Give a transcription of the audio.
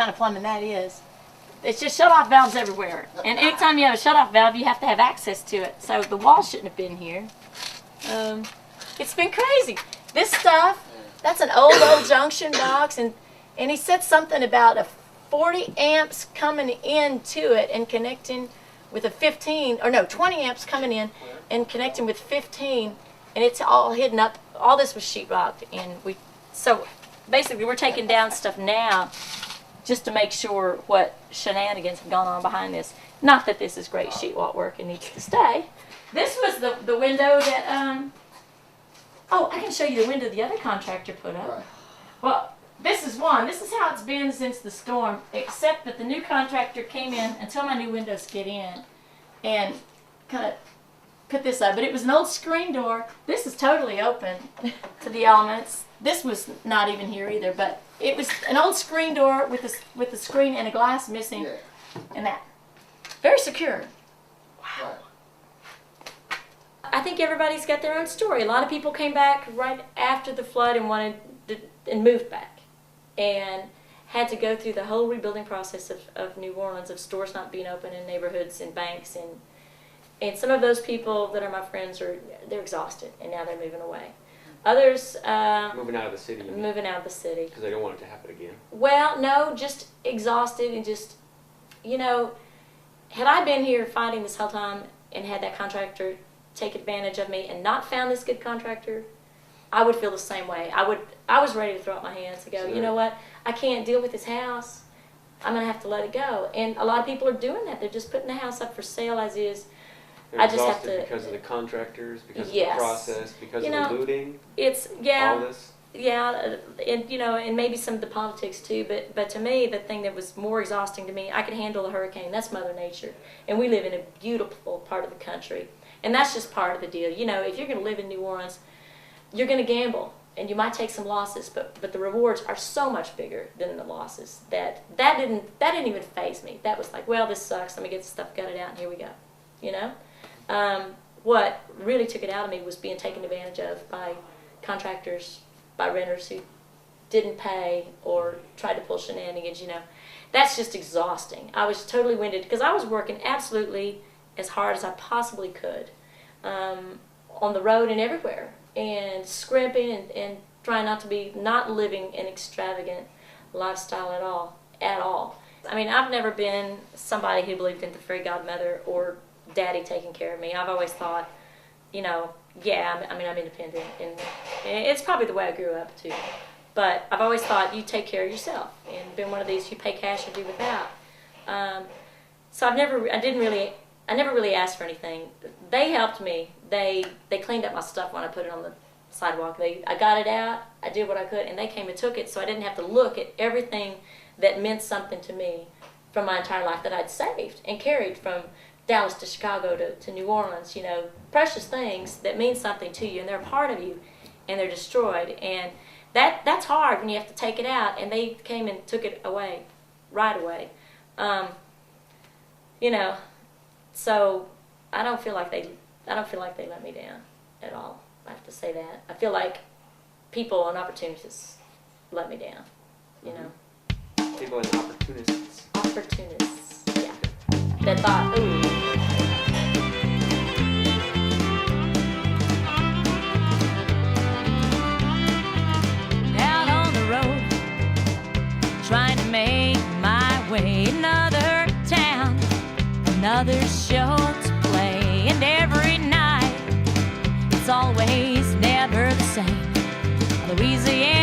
kind of plumbing that is. It's just shut-off valves everywhere. And anytime you have a shut-off valve, you have to have access to it. So the wall shouldn't have been here. It's been crazy. This stuff, that's an old junction box. And he said something about a 40 amps coming into it and connecting with a 20 amps coming in and connecting with 15. And it's all hidden up. All this was sheetrocked. And so basically we're taking down stuff now just to make sure what shenanigans have gone on behind this. Not that this is great sheetrock work and needs to stay. This was the window that, oh, I can show you the window the other contractor put up. Right. Well, this is one. This is how it's been since the storm, except that the new contractor came in until my new windows get in and kind of put this up. But it was an old screen door. This is totally open to the elements. This was not even here either, but it was an old screen door with the screen and a glass missing, and that. Very secure. Wow. I think everybody's got their own story. A lot of people came back right after the flood and moved back, and had to go through the whole rebuilding process of New Orleans, of stores not being open in neighborhoods and banks, and some of those people that are my friends they're exhausted, and now they're moving away. Others moving out of the city. Moving out of the city because they don't want it to happen again. Well, no, just exhausted and just, you know, had I been here fighting this whole time and had that contractor take advantage of me and not found this good contractor, I would feel the same way. I was ready to throw up my hands and go, you know what? I can't deal with this house. I'm gonna have to let it go. And a lot of people are doing that. They're just putting the house up for sale as is. They're exhausted because of the contractors, because of the process, because of the looting. It's all this. Yeah, and you know, and maybe some of the politics too. But to me, the thing that was more exhausting to me, I could handle a hurricane. That's Mother Nature, and we live in a beautiful part of the country, and that's just part of the deal. You know, if you're going to live in New Orleans, you're going to gamble, and you might take some losses, but the rewards are so much bigger than the losses. That didn't even faze me. That was like, well, this sucks. Let me get the stuff gutted out, and here we go. You know. What really took it out of me was being taken advantage of by contractors, by renters who didn't pay or tried to pull shenanigans, you know. That's just exhausting. I was totally winded because I was working absolutely as hard as I possibly could on the road and everywhere, and scrimping and trying not living an extravagant lifestyle at all. I mean, I've never been somebody who believed in the fairy godmother or daddy taking care of me. I've always thought, you know, yeah, I'm independent, and it's probably the way I grew up too. But I've always thought you take care of yourself, and been one of these you pay cash or do without. So I never really asked for anything. They helped me. They cleaned up my stuff when I put it on the sidewalk. I got it out. I did what I could, and they came and took it, so I didn't have to look at everything that meant something to me from my entire life that I'd saved and carried from Dallas to Chicago to New Orleans, you know, precious things that mean something to you, and they're a part of you, and they're destroyed, and that's hard when you have to take it out, and they came and took it away, right away, you know, so I don't feel like they let me down at all. I have to say that. I feel like people and opportunities let me down, you know. People and opportunists. Opportunists, yeah. That thought, ooh. Out on the road, trying to make my way. Another town, another show to play. And every night, it's always never the same. Louisiana.